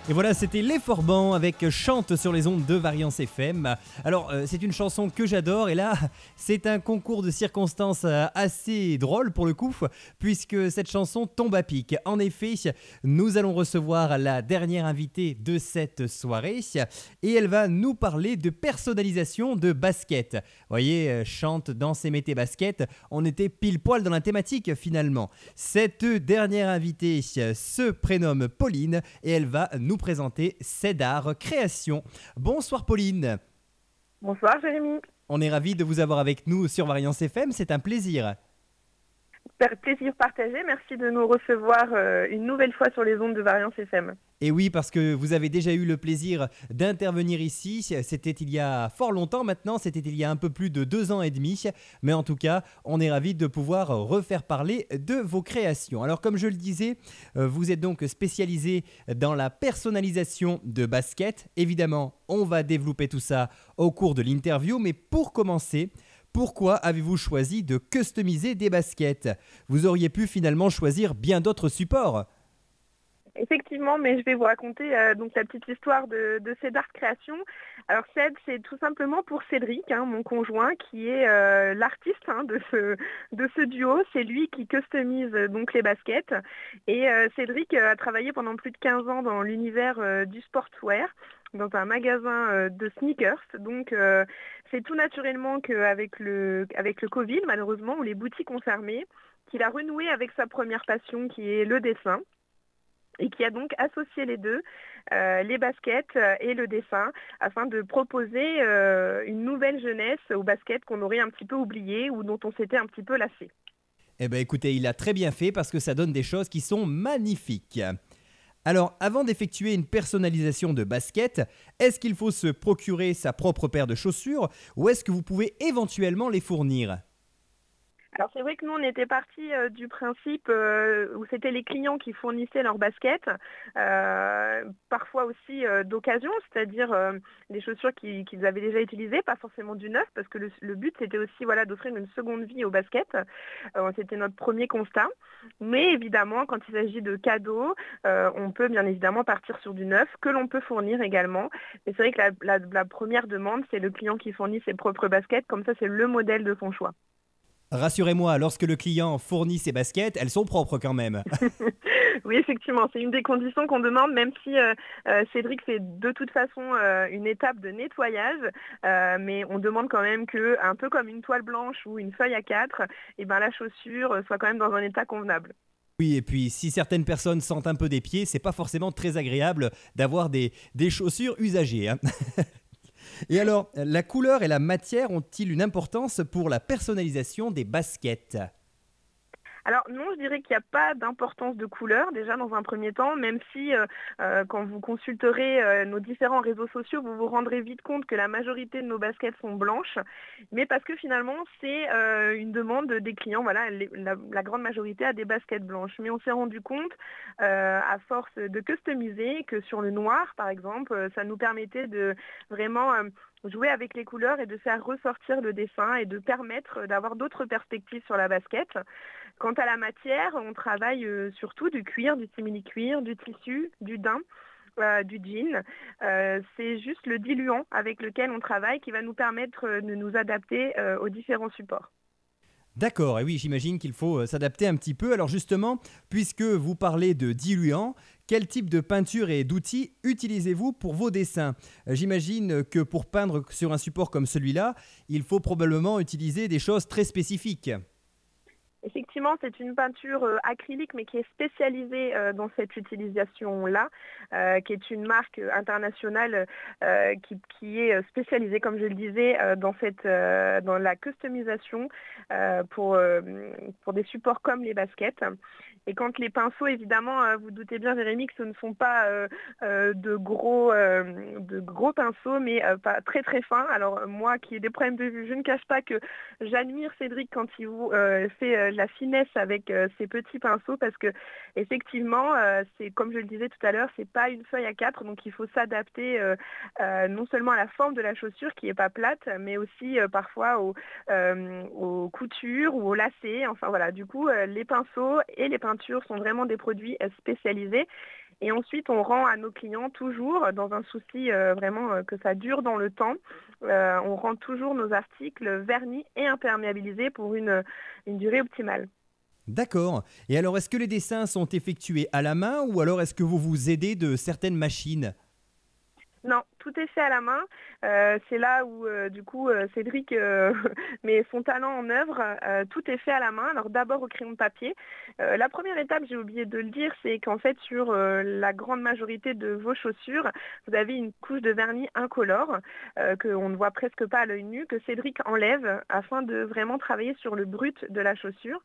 Et voilà, c'était Les Forbans avec Chante sur les ondes de Variance FM. Alors, c'est une chanson que j'adore et là, c'est un concours de circonstances assez drôle pour le coup, puisque cette chanson tombe à pic. En effet, nous allons recevoir la dernière invitée de cette soirée et elle va nous parler de personnalisation de basket. Vous voyez, Chante, danse et mettez basket, on était pile poil dans la thématique finalement. Cette dernière invitée se prénomme Pauline et elle va nous présenter Cédar Création. Bonsoir Pauline. Bonsoir Jérémy. On est ravis de vous avoir avec nous sur Variance FM, c'est un plaisir. Plaisir partagé, merci de nous recevoir une nouvelle fois sur les ondes de Variance FM. Et oui, parce que vous avez déjà eu le plaisir d'intervenir ici, c'était il y a fort longtemps maintenant, c'était il y a un peu plus de 2 ans et demi, mais en tout cas, on est ravis de pouvoir refaire parler de vos créations. Alors comme je le disais, vous êtes donc spécialisé dans la personnalisation de baskets. Évidemment, on va développer tout ça au cours de l'interview, mais pour commencer, pourquoi avez-vous choisi de customiser des baskets ? Vous auriez pu finalement choisir bien d'autres supports. Effectivement, mais je vais vous raconter donc la petite histoire de Cédar Création. Alors Céd, c'est tout simplement pour Cédric, mon conjoint, qui est l'artiste de ce duo. C'est lui qui customise donc les baskets. Et Cédric a travaillé pendant plus de 15 ans dans l'univers du sportswear, dans un magasin de sneakers. Donc c'est tout naturellement qu'avec le Covid, malheureusement, où les boutiques ont fermé, qu'il a renoué avec sa première passion qui est le dessin. Et qui a donc associé les deux, les baskets et le dessin, afin de proposer une nouvelle jeunesse aux baskets qu'on aurait un petit peu oubliées ou dont on s'était un petit peu lassé. Eh bien écoutez, il a très bien fait parce que ça donne des choses qui sont magnifiques. Alors, avant d'effectuer une personnalisation de basket, est-ce qu'il faut se procurer sa propre paire de chaussures ou est-ce que vous pouvez éventuellement les fournir ? Alors c'est vrai que nous on était partis du principe où c'était les clients qui fournissaient leurs baskets, parfois aussi d'occasion, c'est-à-dire des chaussures qu'ils avaient déjà utilisées, pas forcément du neuf, parce que le but c'était aussi d'offrir une seconde vie aux baskets. C'était notre premier constat. Mais évidemment, quand il s'agit de cadeaux, on peut bien évidemment partir sur du neuf, que l'on peut fournir également. Et c'est vrai que la première demande, c'est le client qui fournit ses propres baskets, comme ça c'est le modèle de son choix. Rassurez-moi, lorsque le client fournit ses baskets, elles sont propres quand même. Oui, effectivement, c'est une des conditions qu'on demande, même si Cédric fait de toute façon une étape de nettoyage, mais on demande quand même que, un peu comme une toile blanche ou une feuille A4, la chaussure soit quand même dans un état convenable. Oui, et puis si certaines personnes sentent un peu des pieds, c'est pas forcément très agréable d'avoir des chaussures usagées. Et alors, la couleur et la matière ont-ils une importance pour la personnalisation des baskets ? Alors non, je dirais qu'il n'y a pas d'importance de couleur déjà dans un premier temps, même si quand vous consulterez nos différents réseaux sociaux, vous vous rendrez vite compte que la majorité de nos baskets sont blanches, mais parce que finalement c'est une demande des clients, la grande majorité a des baskets blanches. Mais on s'est rendu compte à force de customiser que sur le noir par exemple, ça nous permettait de vraiment jouer avec les couleurs et de faire ressortir le dessin et de permettre d'avoir d'autres perspectives sur la basket. Quant à la matière, on travaille surtout du cuir, du simili-cuir, du tissu, du daim, du jean. C'est juste le diluant avec lequel on travaille qui va nous permettre de nous adapter aux différents supports. D'accord, et oui, j'imagine qu'il faut s'adapter un petit peu. Alors justement, puisque vous parlez de diluant, quel type de peinture et d'outils utilisez-vous pour vos dessins ? J'imagine que pour peindre sur un support comme celui-là, il faut probablement utiliser des choses très spécifiques. Effectivement, c'est une peinture acrylique, mais qui est spécialisée dans cette utilisation-là, qui est une marque internationale qui est spécialisée, comme je le disais, dans la customisation pour des supports comme les baskets. Et quand les pinceaux, évidemment, vous doutez bien, Jérémy, que ce ne sont pas de gros pinceaux, mais pas très très fins. Alors moi, qui ai des problèmes de vue, je ne cache pas que j'admire Cédric quand il fait la finesse avec ses petits pinceaux, parce que effectivement, c'est comme je le disais tout à l'heure, c'est pas une feuille A4, donc il faut s'adapter non seulement à la forme de la chaussure qui est pas plate, mais aussi parfois aux coutures ou aux lacets. Enfin voilà, du coup, les pinceaux et les peintures sont vraiment des produits spécialisés. Et ensuite, on rend à nos clients toujours, dans un souci vraiment que ça dure dans le temps, on rend toujours nos articles vernis et imperméabilisés pour une durée optimale. D'accord. Et alors, est-ce que les dessins sont effectués à la main ou alors est-ce que vous vous aidez de certaines machines? Non, tout est fait à la main. C'est là où du coup Cédric met son talent en œuvre. Tout est fait à la main. Alors d'abord au crayon de papier. La première étape, j'ai oublié de le dire, c'est qu'en fait sur la grande majorité de vos chaussures, vous avez une couche de vernis incolore qu'on ne voit presque pas à l'œil nu, que Cédric enlève afin de vraiment travailler sur le brut de la chaussure.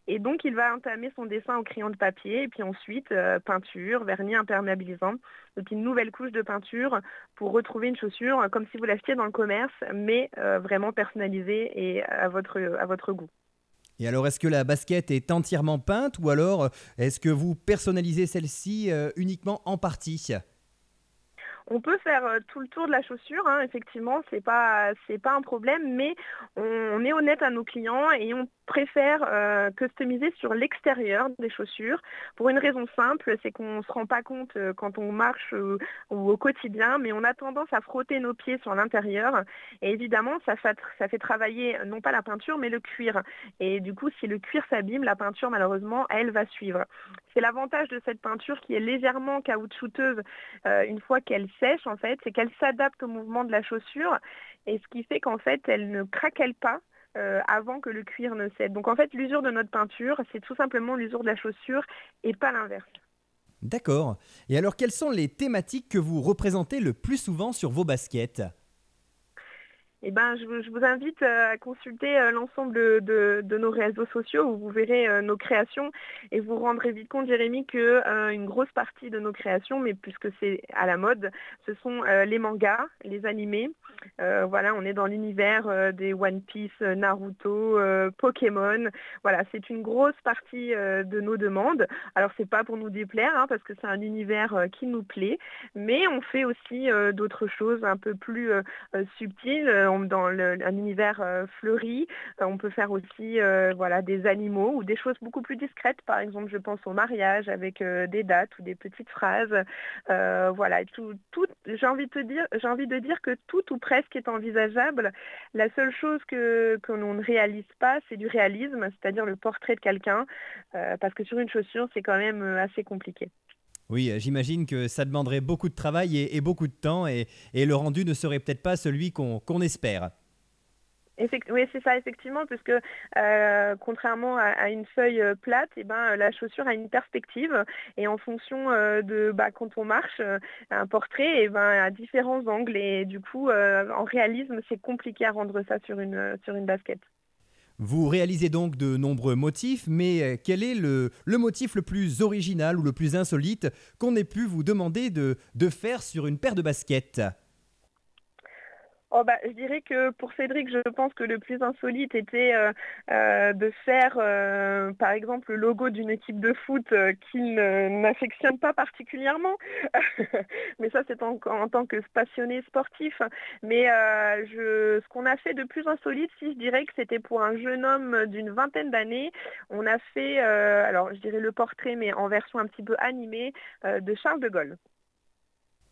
Et donc, il va entamer son dessin au crayon de papier et puis ensuite, peinture, vernis imperméabilisant, donc une nouvelle couche de peinture pour retrouver une chaussure comme si vous l'achetiez dans le commerce, mais vraiment personnalisée et à votre goût. Et alors, est-ce que la basket est entièrement peinte ou alors est-ce que vous personnalisez celle-ci uniquement en partie? On peut faire tout le tour de la chaussure, hein, effectivement, c'est pas un problème, mais on est honnête à nos clients et on préfère customiser sur l'extérieur des chaussures pour une raison simple, c'est qu'on ne se rend pas compte quand on marche ou au quotidien, mais on a tendance à frotter nos pieds sur l'intérieur et évidemment ça fait travailler non pas la peinture mais le cuir. Et du coup, si le cuir s'abîme, la peinture malheureusement, elle va suivre. C'est l'avantage de cette peinture qui est légèrement caoutchouteuse une fois qu'elle sèche en fait, c'est qu'elle s'adapte au mouvement de la chaussure et ce qui fait qu'en fait elle ne craquelle pas avant que le cuir ne cède. Donc en fait l'usure de notre peinture c'est tout simplement l'usure de la chaussure et pas l'inverse. D'accord. Et alors, quelles sont les thématiques que vous représentez le plus souvent sur vos baskets? Eh ben, je vous invite à consulter l'ensemble de nos réseaux sociaux où vous verrez nos créations et vous rendrez vite compte, Jérémy, que une grosse partie de nos créations, mais puisque c'est à la mode, ce sont les mangas, les animés. Voilà, on est dans l'univers des One Piece, Naruto, Pokémon. Voilà, c'est une grosse partie de nos demandes. Alors, c'est pas pour nous déplaire, hein, parce que c'est un univers qui nous plaît, mais on fait aussi d'autres choses un peu plus subtiles dans un univers fleuri. On peut faire aussi voilà, des animaux ou des choses beaucoup plus discrètes. Par exemple, je pense au mariage avec des dates ou des petites phrases. Voilà, j'ai envie de dire que tout ou presque est envisageable. La seule chose que l'on ne réalise pas, c'est du réalisme, c'est-à-dire le portrait de quelqu'un, parce que sur une chaussure, c'est quand même assez compliqué. Oui, j'imagine que ça demanderait beaucoup de travail et beaucoup de temps et le rendu ne serait peut-être pas celui qu'on espère. Oui, c'est ça, effectivement, puisque contrairement à une feuille plate, eh ben, la chaussure a une perspective et en fonction de quand on marche, un portrait eh ben, a différents angles et du coup, en réalisme, c'est compliqué à rendre ça sur une basket. Vous réalisez donc de nombreux motifs, mais quel est le motif le plus original ou le plus insolite qu'on ait pu vous demander de faire sur une paire de baskets? Oh bah, je dirais que pour Cédric, je pense que le plus insolite était de faire, par exemple, le logo d'une équipe de foot n'affectionne pas particulièrement. Mais ça, c'est en tant que passionné sportif. Mais ce qu'on a fait de plus insolite, si je dirais que c'était pour un jeune homme d'une vingtaine d'années, on a fait, alors je dirais le portrait, mais en version un petit peu animée, de Charles de Gaulle.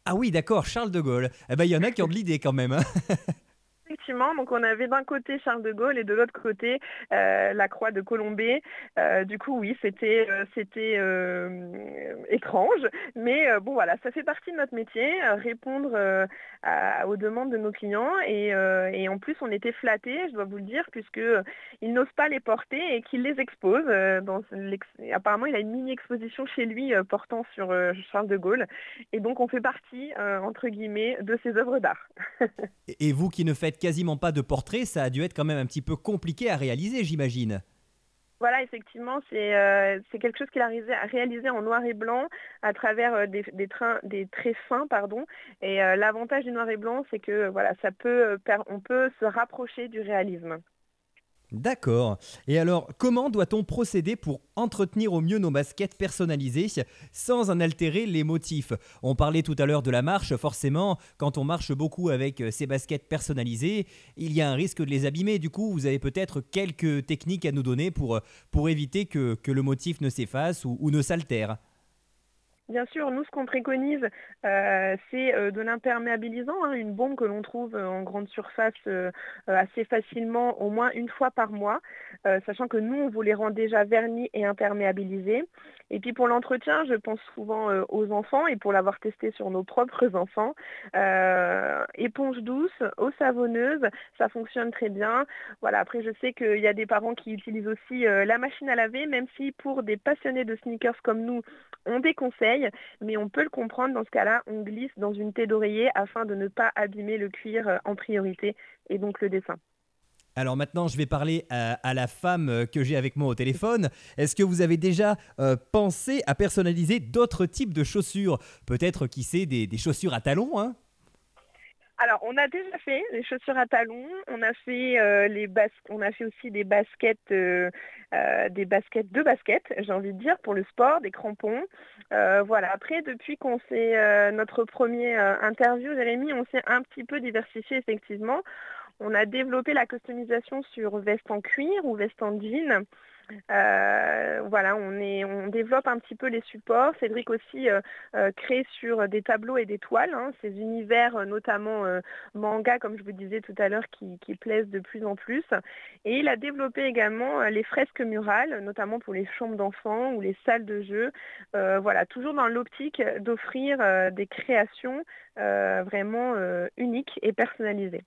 Ah oui, d'accord, Charles de Gaulle. Eh ben, il y en a qui ont de l'idée quand même, hein. Effectivement, donc on avait d'un côté Charles de Gaulle et de l'autre côté la croix de Colombey. Du coup, oui, c'était étrange, mais bon voilà, ça fait partie de notre métier, répondre aux demandes de nos clients et en plus on était flattés, je dois vous le dire, puisque ils n'osent pas les porter et qu'ils les exposent. Apparemment, il a une mini exposition chez lui portant sur Charles de Gaulle, et donc on fait partie entre guillemets de ses œuvres d'art. Et vous qui ne faites quasiment pas de portrait, ça a dû être quand même un petit peu compliqué à réaliser, j'imagine. Voilà, effectivement, c'est quelque chose qu'il a réalisé en noir et blanc à travers des traits fins, pardon. Et l'avantage du noir et blanc, c'est que voilà, on peut se rapprocher du réalisme. D'accord. Et alors, comment doit-on procéder pour entretenir au mieux nos baskets personnalisées sans en altérer les motifs? On parlait tout à l'heure de la marche, forcément, quand on marche beaucoup avec ces baskets personnalisées, il y a un risque de les abîmer. Du coup, vous avez peut-être quelques techniques à nous donner pour éviter que le motif ne s'efface ou ne s'altère. Bien sûr, nous, ce qu'on préconise, c'est, de l'imperméabilisant, hein, une bombe que l'on trouve, en grande surface, assez facilement, au moins une fois par mois, sachant que nous, on vous les rend déjà vernis et imperméabilisés. Et puis pour l'entretien, je pense souvent, aux enfants et pour l'avoir testé sur nos propres enfants, éponge douce, eau savonneuse, ça fonctionne très bien. Voilà, après je sais qu'il y a des parents qui utilisent aussi, la machine à laver, même si pour des passionnés de sneakers comme nous, on déconseille, mais on peut le comprendre. Dans ce cas-là, on glisse dans une thé d'oreiller afin de ne pas abîmer le cuir en priorité et donc le dessin. Alors maintenant, je vais parler à la femme que j'ai avec moi au téléphone. Est-ce que vous avez déjà pensé à personnaliser d'autres types de chaussures? Peut-être, qui sait, des chaussures à talons, hein? Alors, on a déjà fait les chaussures à talons, on a fait on a fait aussi des baskets de basket, j'ai envie de dire, pour le sport, des crampons. Voilà. Après, depuis qu'on s'est notre premier interview, Jérémy, on s'est un petit peu diversifié effectivement. On a développé la customisation sur veste en cuir ou veste en jean. Voilà, on développe un petit peu les supports. Cédric aussi crée sur des tableaux et des toiles, hein, ces univers notamment manga, comme je vous disais tout à l'heure, qui plaisent de plus en plus. Et il a développé également les fresques murales, notamment pour les chambres d'enfants ou les salles de jeu. Voilà, toujours dans l'optique d'offrir des créations vraiment uniques et personnalisées.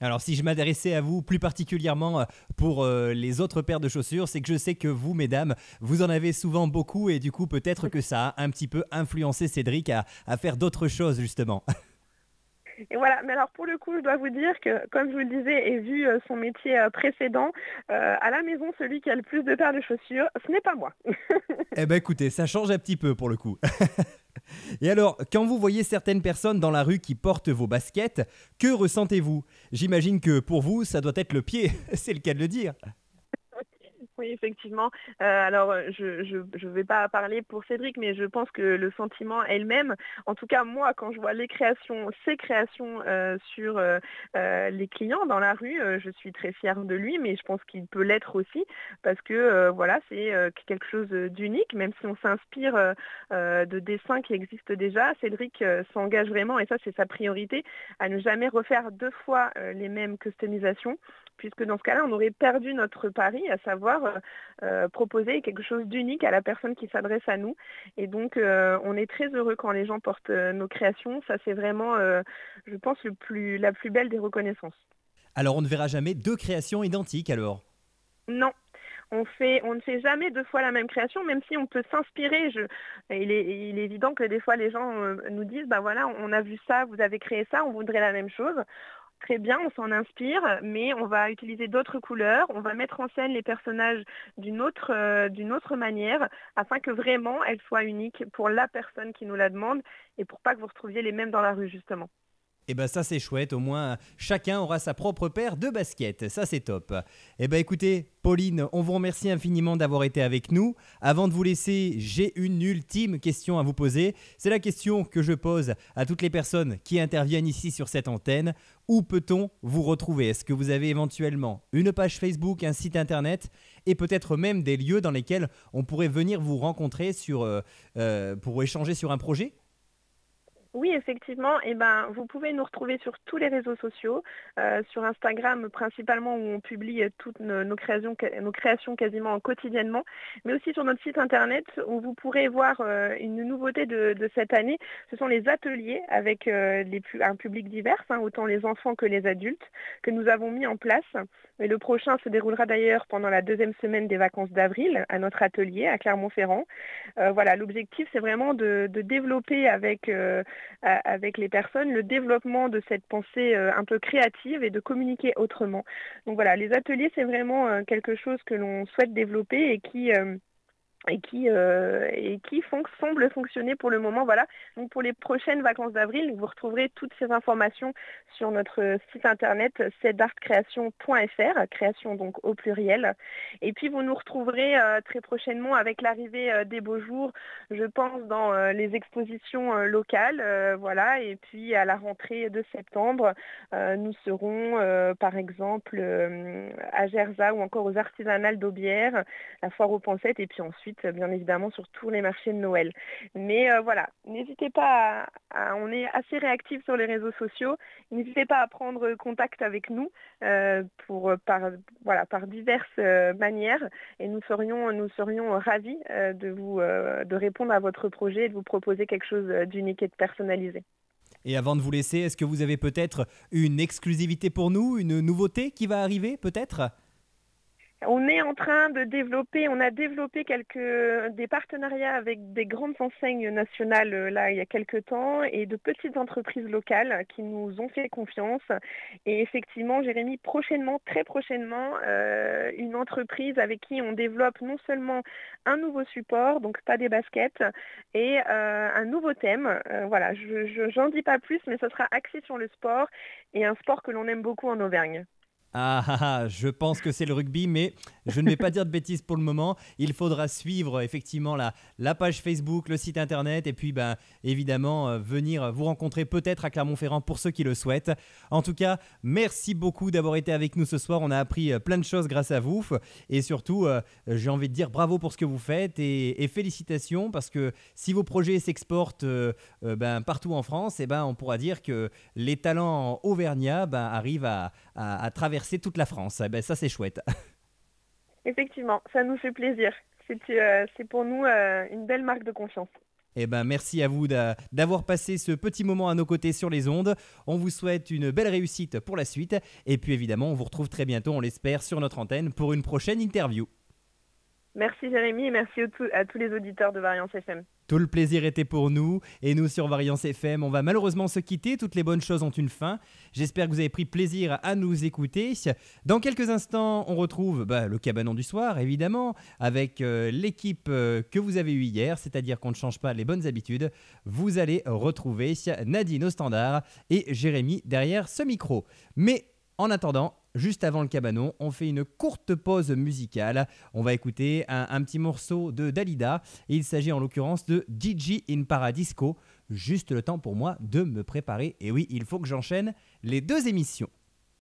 Alors, si je m'adressais à vous plus particulièrement pour les autres paires de chaussures, c'est que je sais que vous, mesdames, vous en avez souvent beaucoup et du coup, peut-être que ça a un petit peu influencé Cédric à faire d'autres choses, justement. Et voilà, mais alors pour le coup, je dois vous dire que, comme je vous le disais, et vu son métier précédent, à la maison, celui qui a le plus de paires de chaussures, ce n'est pas moi. Eh ben écoutez, ça change un petit peu pour le coup. Et alors, quand vous voyez certaines personnes dans la rue qui portent vos baskets, que ressentez-vous? J'imagine que pour vous, ça doit être le pied, c'est le cas de le dire. Oui, effectivement. Alors, je vais pas parler pour Cédric, mais je pense que le sentiment est le même. En tout cas, moi, quand je vois ces créations sur les clients dans la rue, je suis très fière de lui, mais je pense qu'il peut l'être aussi parce que voilà, c'est quelque chose d'unique, même si on s'inspire de dessins qui existent déjà. Cédric s'engage vraiment, et ça, c'est sa priorité, à ne jamais refaire deux fois les mêmes customisations, puisque dans ce cas-là, on aurait perdu notre pari, à savoir proposer quelque chose d'unique à la personne qui s'adresse à nous. Et donc, on est très heureux quand les gens portent nos créations. Ça, c'est vraiment, je pense, la plus belle des reconnaissances. Alors, on ne verra jamais deux créations identiques alors? Non. On ne fait jamais deux fois la même création, même si on peut s'inspirer. Il est évident que des fois les gens nous disent, bah voilà, on a vu ça, vous avez créé ça, on voudrait la même chose. Très bien, on s'en inspire, mais on va utiliser d'autres couleurs, on va mettre en scène les personnages d'une autre manière, afin que vraiment elles soient uniques pour la personne qui nous la demande et pour pas que vous retrouviez les mêmes dans la rue, justement. Eh ben ça c'est chouette, au moins chacun aura sa propre paire de baskets, ça c'est top. Eh ben écoutez, Pauline, on vous remercie infiniment d'avoir été avec nous. Avant de vous laisser, j'ai une ultime question à vous poser. C'est la question que je pose à toutes les personnes qui interviennent ici sur cette antenne. Où peut-on vous retrouver? Est-ce que vous avez éventuellement une page Facebook, un site internet et peut-être même des lieux dans lesquels on pourrait venir vous rencontrer pour échanger sur un projet? Oui, effectivement. Eh ben, vous pouvez nous retrouver sur tous les réseaux sociaux, sur Instagram principalement où on publie toutes nos créations quasiment quotidiennement, mais aussi sur notre site internet où vous pourrez voir une nouveauté de cette année. Ce sont les ateliers avec un public divers, hein, autant les enfants que les adultes, que nous avons mis en place. Et le prochain se déroulera d'ailleurs pendant la deuxième semaine des vacances d'avril à notre atelier à Clermont-Ferrand. Voilà, l'objectif c'est vraiment de développer avec les personnes le développement de cette pensée un peu créative et de communiquer autrement. Donc voilà, les ateliers, c'est vraiment quelque chose que l'on souhaite développer et qui semble fonctionner pour le moment. Voilà. Donc pour les prochaines vacances d'avril, vous retrouverez toutes ces informations sur notre site internet cedartcreation.fr, création donc au pluriel. Et puis vous nous retrouverez très prochainement avec l'arrivée des beaux jours, je pense, dans les expositions locales. Voilà. Et puis à la rentrée de septembre, nous serons par exemple à Gerza ou encore aux artisanales d'Aubière, la foire aux Pancettes, et puis ensuite ensuite, bien évidemment, sur tous les marchés de Noël. Mais voilà, n'hésitez pas on est assez réactifs sur les réseaux sociaux. N'hésitez pas à prendre contact avec nous par diverses manières et nous serions ravis de répondre à votre projet et de vous proposer quelque chose d'unique et de personnalisé. Et avant de vous laisser, est-ce que vous avez peut-être une exclusivité pour nous, une nouveauté qui va arriver peut-être ? On est en train de développer, on a développé des partenariats avec des grandes enseignes nationales là il y a quelques temps et de petites entreprises locales qui nous ont fait confiance. Et effectivement, Jérémy, très prochainement, une entreprise avec qui on développe non seulement un nouveau support, donc pas des baskets, et un nouveau thème. Voilà, j'en dis pas plus, mais ce sera axé sur le sport et un sport que l'on aime beaucoup en Auvergne. Je pense que c'est le rugby, mais je ne vais pas dire de bêtises pour le moment. Il faudra suivre effectivement la page Facebook, le site internet et puis évidemment venir vous rencontrer peut-être à Clermont-Ferrand pour ceux qui le souhaitent. En tout cas, merci beaucoup d'avoir été avec nous ce soir. On a appris plein de choses grâce à vous et surtout, j'ai envie de dire bravo pour ce que vous faites et félicitations parce que si vos projets s'exportent partout en France, on pourra dire que les talents auvergnats arrivent à traverser toute la France. Ça, c'est chouette. Effectivement, ça nous fait plaisir. C'est pour nous une belle marque de confiance. Merci à vous d'avoir passé ce petit moment à nos côtés sur les ondes. On vous souhaite une belle réussite pour la suite. Et puis évidemment, on vous retrouve très bientôt, on l'espère, sur notre antenne pour une prochaine interview. Merci Jérémy et merci à tous les auditeurs de Variance FM. Tout le plaisir était pour nous et nous sur Variance FM, on va malheureusement se quitter, toutes les bonnes choses ont une fin. J'espère que vous avez pris plaisir à nous écouter. Dans quelques instants, on retrouve le cabanon du soir évidemment avec l'équipe que vous avez eue hier, c'est-à-dire qu'on ne change pas les bonnes habitudes. Vous allez retrouver Nadine au standard et Jérémy derrière ce micro. Mais en attendant, juste avant le cabanon, on fait une courte pause musicale. On va écouter un petit morceau de Dalida. Et il s'agit en l'occurrence de Gigi in Paradisco. Juste le temps pour moi de me préparer. Et oui, il faut que j'enchaîne les deux émissions.